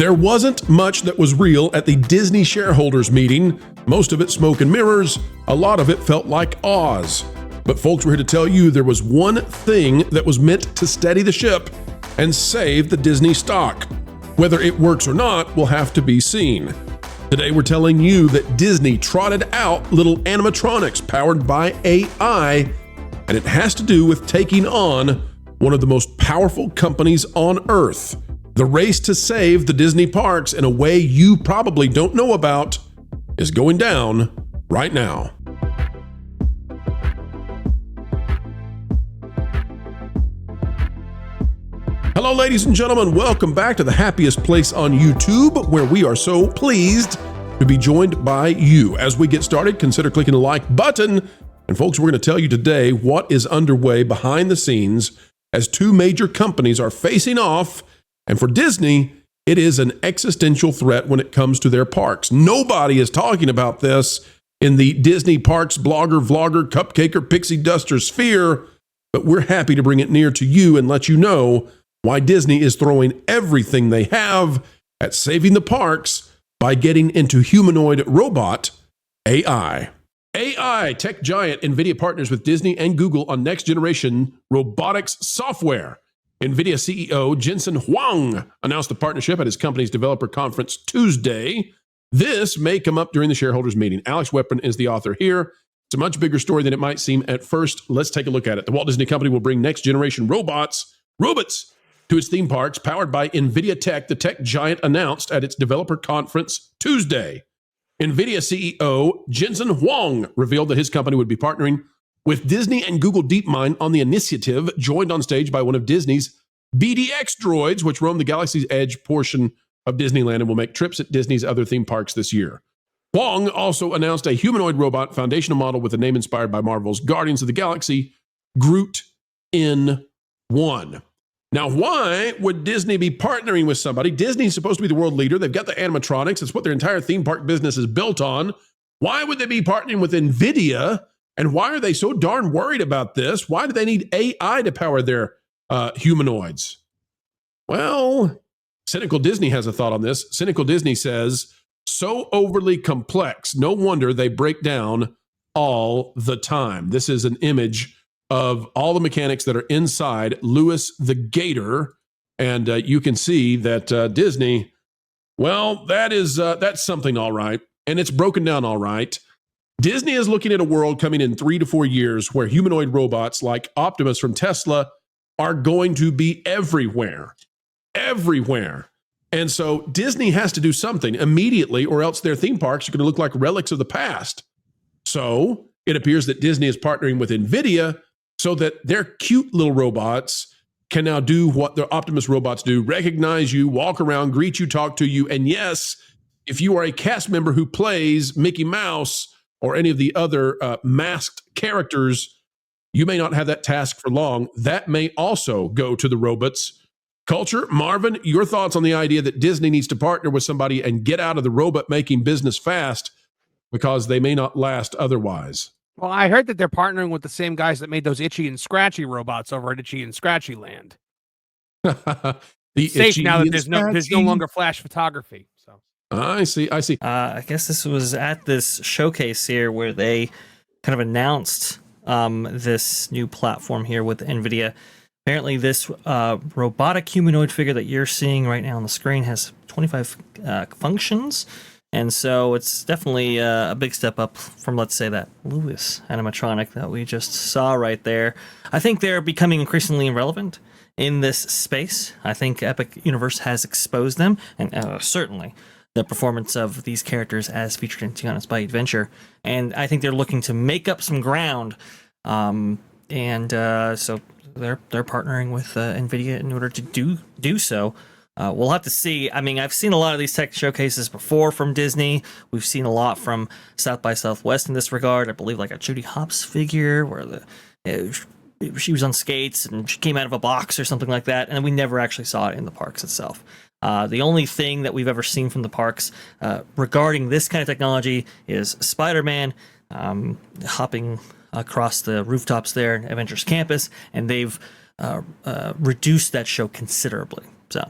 There wasn't much that was real at the Disney shareholders meeting. Most of it smoke and mirrors. A lot of it felt like Oz. But folks, we're here to tell you there was one thing that was meant to steady the ship and save the Disney stock. Whether it works or not will have to be seen. Today we're telling you that Disney trotted out little animatronics powered by AI, and it has to do with taking on one of the most powerful companies on Earth. The race to save the Disney parks in a way you probably don't know about is going down right now. Hello, ladies and gentlemen. Welcome back to the happiest place on YouTube, where we are so pleased to be joined by you. As we get started, consider clicking the like button. And folks, we're going to tell you today what is underway behind the scenes as two major companies are facing off. And for Disney, it is an existential threat when it comes to their parks. Nobody is talking about this in the Disney parks blogger, vlogger, cupcaker, pixie duster sphere, but we're happy to bring it near to you and let you know why Disney is throwing everything they have at saving the parks by getting into humanoid robot AI. AI tech giant Nvidia partners with Disney and Google on next generation robotics software. Nvidia CEO Jensen Huang announced the partnership at his company's developer conference Tuesday. This may come up during the shareholders meeting. Alex Weprin is the author here. It's a much bigger story than it might seem at first. Let's take a look at it. The Walt Disney Company will bring next generation robots to its theme parks powered by Nvidia tech, the tech giant announced at its developer conference Tuesday. Nvidia CEO Jensen Huang revealed that his company would be partnering with Disney and Google DeepMind on the initiative, joined on stage by one of Disney's BDX droids, which roam the Galaxy's Edge portion of Disneyland and will make trips at Disney's other theme parks this year. Huang also announced a humanoid robot foundational model with a name inspired by Marvel's Guardians of the Galaxy, Groot in One. Now, why would Disney be partnering with somebody? Disney's supposed to be the world leader. They've got the animatronics. It's what their entire theme park business is built on. Why would they be partnering with Nvidia? And why are they so darn worried about this? Why do they need AI to power their humanoids? Well, Cynical Disney has a thought on this. Cynical Disney says, so overly complex. No wonder they break down all the time. This is an image of all the mechanics that are inside Louis the Gator. And you can see that Disney, well, that's something all right. And it's broken down all right. Disney is looking at a world coming in 3 to 4 years where humanoid robots like Optimus from Tesla are going to be everywhere. Everywhere. And so Disney has to do something immediately, or else their theme parks are going to look like relics of the past. So it appears that Disney is partnering with Nvidia so that their cute little robots can now do what their Optimus robots do: recognize you, walk around, greet you, talk to you. And yes, if you are a cast member who plays Mickey Mouse or any of the other masked characters, you may not have that task for long. That may also go to the robots. Culture, Marvin, your thoughts on the idea that Disney needs to partner with somebody and get out of the robot-making business fast, because they may not last otherwise. Well, I heard that they're partnering with the same guys that made those Itchy and Scratchy robots over at Itchy and Scratchy Land. It's safe now that there's no longer flash photography. So I see. I guess this was at this showcase here where they kind of announced this new platform here with NVIDIA. Apparently, this robotic humanoid figure that you're seeing right now on the screen has 25 functions. And so it's definitely a big step up from, let's say, that Louis animatronic that we just saw right there. I think they're becoming increasingly irrelevant in this space. I think Epic Universe has exposed them, and certainly the performance of these characters as featured in Tiana's Bite Adventure. And I think they're looking to make up some ground. So they're partnering with NVIDIA in order to do so. We'll have to see. I mean, I've seen a lot of these tech showcases before from Disney. We've seen a lot from South by Southwest in this regard. I believe like a Judy Hopps figure where she was on skates and she came out of a box or something like that. And we never actually saw it in the parks itself. The only thing that we've ever seen from the parks regarding this kind of technology is Spider-Man hopping across the rooftops there in Avengers Campus. And they've reduced that show considerably. So.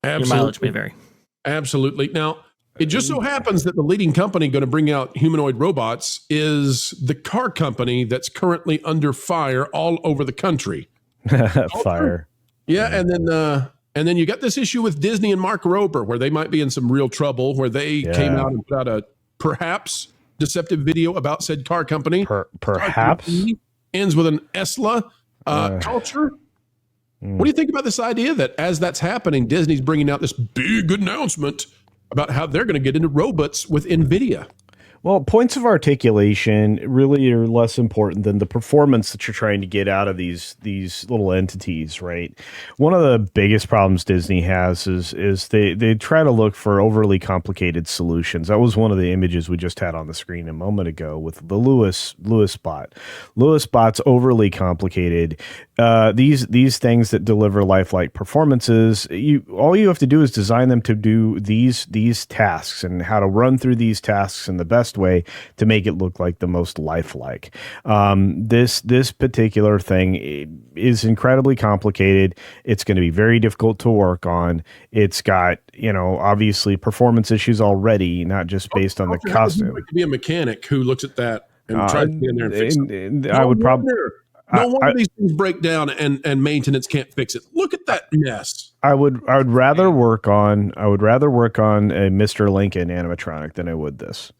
Absolutely. Your mileage may vary. Absolutely. Now, it just so happens that the leading company going to bring out humanoid robots is the car company that's currently under fire all over the country. Fire. Yeah, and then you got this issue with Disney and Mark Rober, where they might be in some real trouble, where they came out and put out a perhaps deceptive video about said car company. Perhaps ends with an ESLA culture. What do you think about this idea that as that's happening, Disney's bringing out this big announcement about how they're going to get into robots with Nvidia? Well, points of articulation really are less important than the performance that you're trying to get out of these little entities, right? One of the biggest problems Disney has is they try to look for overly complicated solutions. That was one of the images we just had on the screen a moment ago with the Lewis bot. Lewis bot's overly complicated. These things that deliver lifelike performances, all you have to do is design them to do these tasks and how to run through these tasks in the best way to make it look like the most lifelike. This particular thing is incredibly complicated. It's going to be very difficult to work on. It's got, obviously performance issues already, not just based on the costume. To be a mechanic who looks at that and tries to get in there and fix it. I would probably... No wonder these things break down and maintenance can't fix it. Look at that mess. I would rather work on a Mr. Lincoln animatronic than I would this.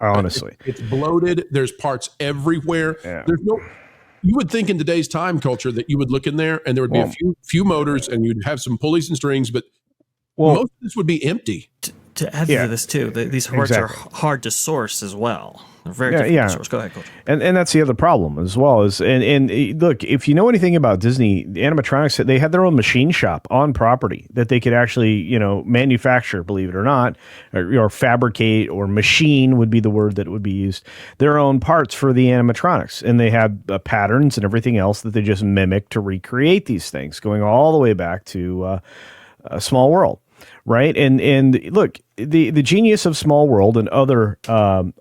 Honestly, it's bloated. There's parts everywhere. Yeah. You would think in today's time culture that you would look in there and there would be a few motors and you'd have some pulleys and strings, but most of this would be empty. To add to this too, these parts are hard to source as well. They're very difficult to source. Go ahead, Coach. And that's the other problem as well. And look, if you know anything about Disney, the animatronics, they had their own machine shop on property that they could actually, manufacture, believe it or not, or fabricate, or machine would be the word that would be used, their own parts for the animatronics. And they had patterns and everything else that they just mimicked to recreate these things, going all the way back to a Small World. Right. And look, the genius of Small World and other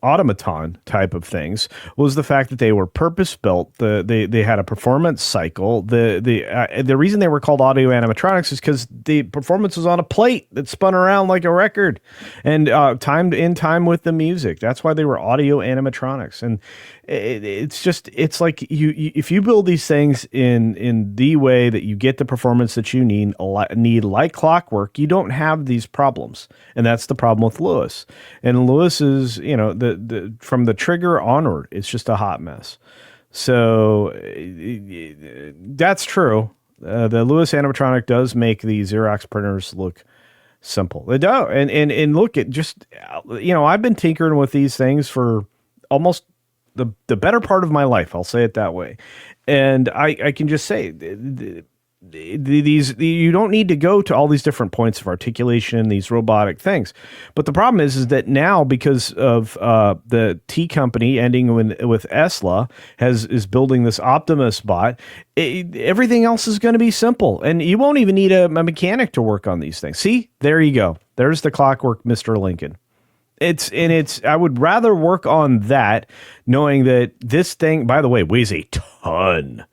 automaton type of things was the fact that they were purpose built. They had a performance cycle. The reason they were called audio animatronics is because the performance was on a plate that spun around like a record and timed in time with the music. That's why they were audio animatronics. And it's like if you build these things in the way that you get the performance that you need like clockwork, you don't have these problems. And that's the problem with Lewis. And Lewis is, the from the trigger onward, it's just a hot mess. So that's true. The Lewis animatronic does make the Xerox printers look simple. They do. And look at just, I've been tinkering with these things for almost the better part of my life. I'll say it that way. And I can just say you don't need to go to all these different points of articulation, these robotic things. But the problem is that now, because of the T company ending with ESLA is building this Optimus bot, everything else is going to be simple. And you won't even need a mechanic to work on these things. See, there you go. There's the clockwork Mr. Lincoln. I would rather work on that, knowing that this thing, by the way, weighs a ton.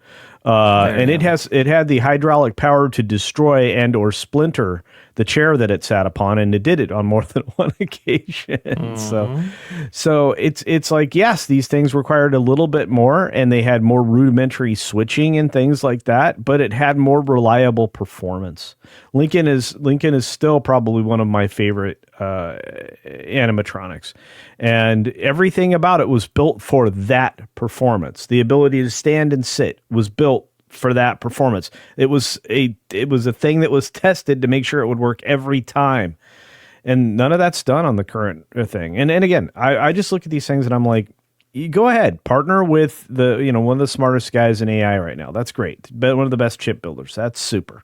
And it had the hydraulic power to destroy and or splinter the chair that it sat upon, and it did it on more than one occasion. So it's like, yes, these things required a little bit more, and they had more rudimentary switching and things like that, but it had more reliable performance. Lincoln is still probably one of my favorite animatronics, and everything about it was built for that performance. The ability to stand and sit was built for that performance. It was a thing that was tested to make sure it would work every time, and none of that's done on the current thing. And again, I just look at these things and I'm like, you go ahead, partner with one of the smartest guys in AI right now. That's great. But one of the best chip builders. That's super.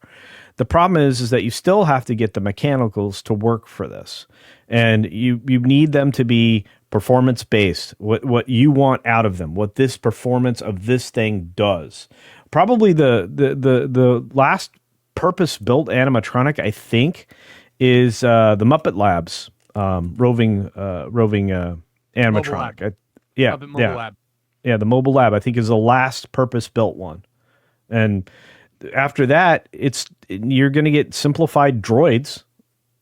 The problem is that you still have to get the mechanicals to work for this, and you need them to be performance based. What you want out of them, what this performance of this thing does. Probably the last purpose built animatronic, I think, is the Muppet Labs roving animatronic. Mobile Lab. Yeah, the Mobile Lab, I think, is the last purpose built one, and after that, you're going to get simplified droids.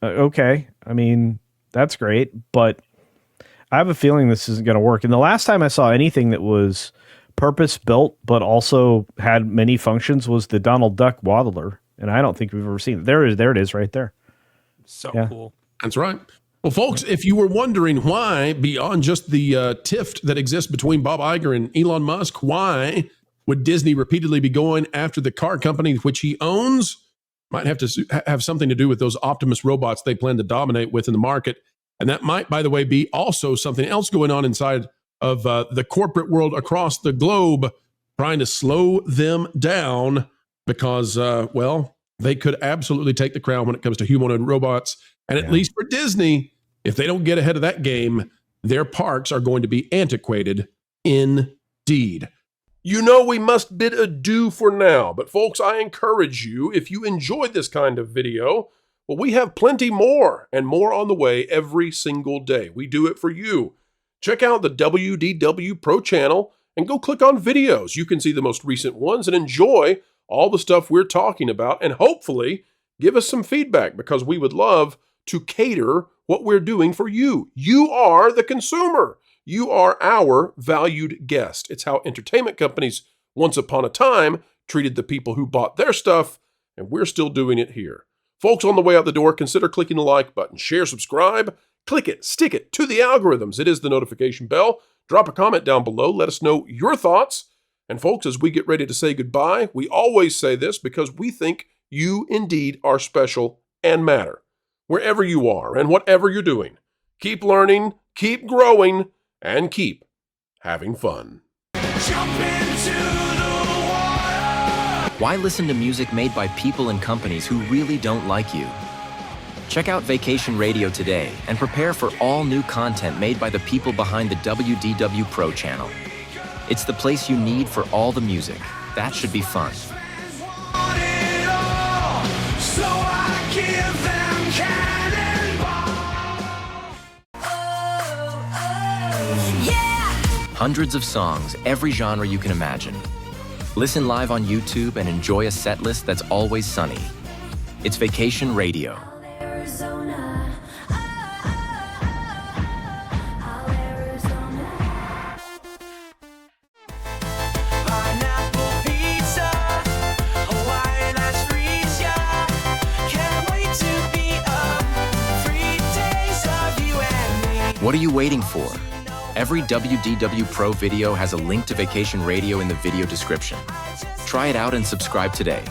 Okay, I mean, that's great, but I have a feeling this isn't going to work. And the last time I saw anything that was purpose-built but also had many functions was the Donald Duck Waddler, and I don't think we've ever seen it. There it is right there. So cool. That's right. Well, folks, if you were wondering why, beyond just the tiff that exists between Bob Iger and Elon Musk, why would Disney repeatedly be going after the car company which he owns? Might have to have something to do with those Optimus robots they plan to dominate with in the market. And that might, by the way, be also something else going on inside of the corporate world across the globe, trying to slow them down because, well, they could absolutely take the crown when it comes to humanoid robots. And at least for Disney, if they don't get ahead of that game, their parks are going to be antiquated indeed. You know, we must bid adieu for now. But folks, I encourage you, if you enjoyed this kind of video, well, we have plenty more and more on the way every single day. We do it for you. Check out the WDW Pro Channel and go click on videos. You can see the most recent ones and enjoy all the stuff we're talking about, and hopefully give us some feedback, because we would love to cater what we're doing for you. You are the consumer. You are our valued guest. It's how entertainment companies once upon a time treated the people who bought their stuff, and we're still doing it here. Folks, on the way out the door, consider clicking the like button, share, subscribe, click it, stick it to the algorithms. It is the notification bell. Drop a comment down below. Let us know your thoughts. And folks, as we get ready to say goodbye, we always say this because we think you indeed are special and matter. Wherever you are and whatever you're doing, keep learning, keep growing, and keep having fun. Jump into the water. Why listen to music made by people and companies who really don't like you? Check out Vacation Radio today and prepare for all new content made by the people behind the WDW Pro Channel. It's the place you need for all the music. That should be fun. Want it all, so I give them cannonball. Yeah. Hundreds of songs, every genre you can imagine. Listen live on YouTube and enjoy a set list that's always sunny. It's Vacation Radio. Arizona. Pineapple pizza, Hawaiian iced can't wait to be up. 3 days of you and me. What are you waiting for? Every WDW Pro video has a link to Vacation Radio in the video description. Try it out and subscribe today.